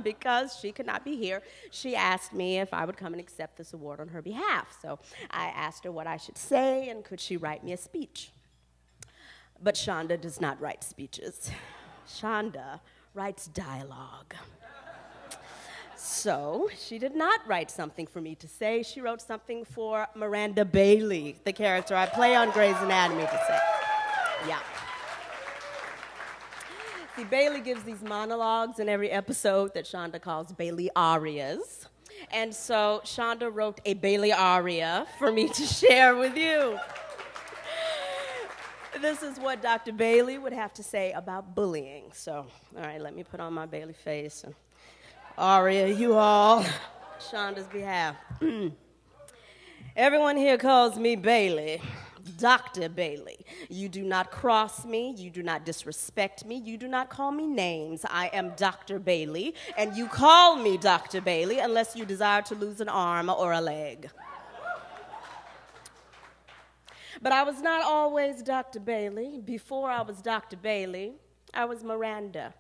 because she could not be here, she asked me if I would come and accept this award on her behalf. So I asked her what I should say and could she write me a speech. But Shonda does not write speeches. Shonda writes dialogue. So she did not write something for me to say. She wrote something for Miranda Bailey, the character I play on Grey's Anatomy, to say. Yeah. See, Bailey gives these monologues in every episode that Shonda calls Bailey arias. And so Shonda wrote a Bailey aria for me to share with you. This is what Dr. Bailey would have to say about bullying. So, all right, let me put on my Bailey face and aria you all, Shonda's behalf. Everyone here calls me Bailey, Dr. Bailey. You do not cross me, you do not disrespect me, you do not call me names. I am Dr. Bailey, and you call me Dr. Bailey unless you desire to lose an arm or a leg. But I was not always Dr. Bailey. Before I was Dr. Bailey, I was Miranda.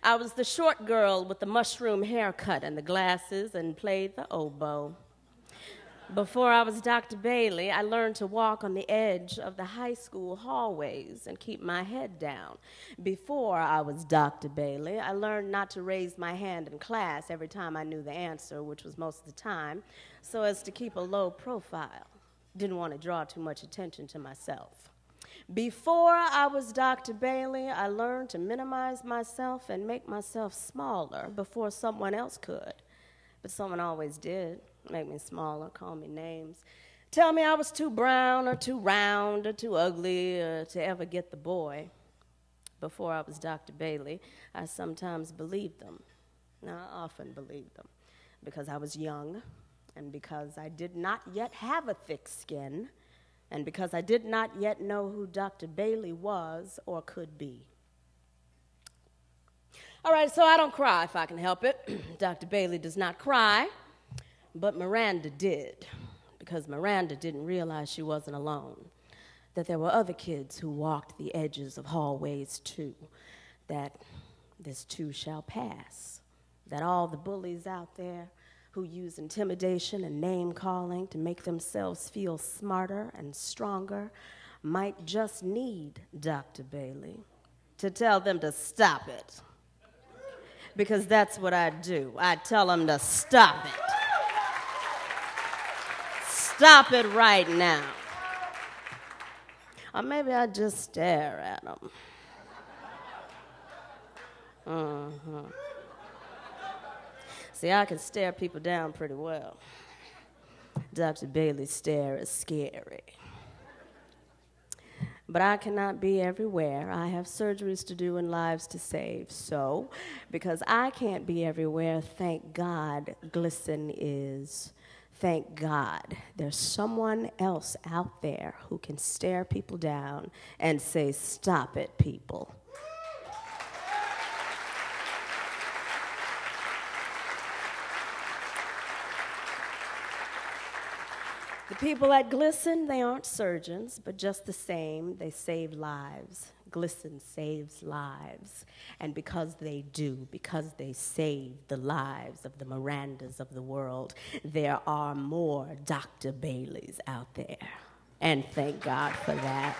I was the short girl with the mushroom haircut and the glasses and played the oboe. Before I was Dr. Bailey, I learned to walk on the edge of the high school hallways and keep my head down. Before I was Dr. Bailey, I learned not to raise my hand in class every time I knew the answer, which was most of the time, so as to keep a low profile. Didn't want to draw too much attention to myself. Before I was Dr. Bailey, I learned to minimize myself and make myself smaller before someone else could. But someone always did make me smaller, call me names, tell me I was too brown or too round or too ugly to ever get the boy. Before I was Dr. Bailey, I sometimes believed them. Now, I often believed them because I was young and because I did not yet have a thick skin and because I did not yet know who Dr. Bailey was or could be. All right, so I don't cry if I can help it. Dr. Bailey does not cry, but Miranda did, because Miranda didn't realize she wasn't alone, that there were other kids who walked the edges of hallways too, that this too shall pass, that all the bullies out there who use intimidation and name-calling to make themselves feel smarter and stronger might just need Dr. Bailey to tell them to stop it. Because that's what I do. I tell them to stop it. Stop it right now. Or maybe I just stare at them. See, I can stare people down pretty well. Dr. Bailey's stare is scary. But I cannot be everywhere. I have surgeries to do and lives to save. So, because I can't be everywhere, thank God GLSEN is. Thank God there's someone else out there who can stare people down and say, stop it, people. The people at GLSEN, they aren't surgeons, but just the same, they save lives. GLSEN saves lives. And because they do, because they save the lives of the Mirandas of the world, there are more Dr. Baileys out there. And thank God for that.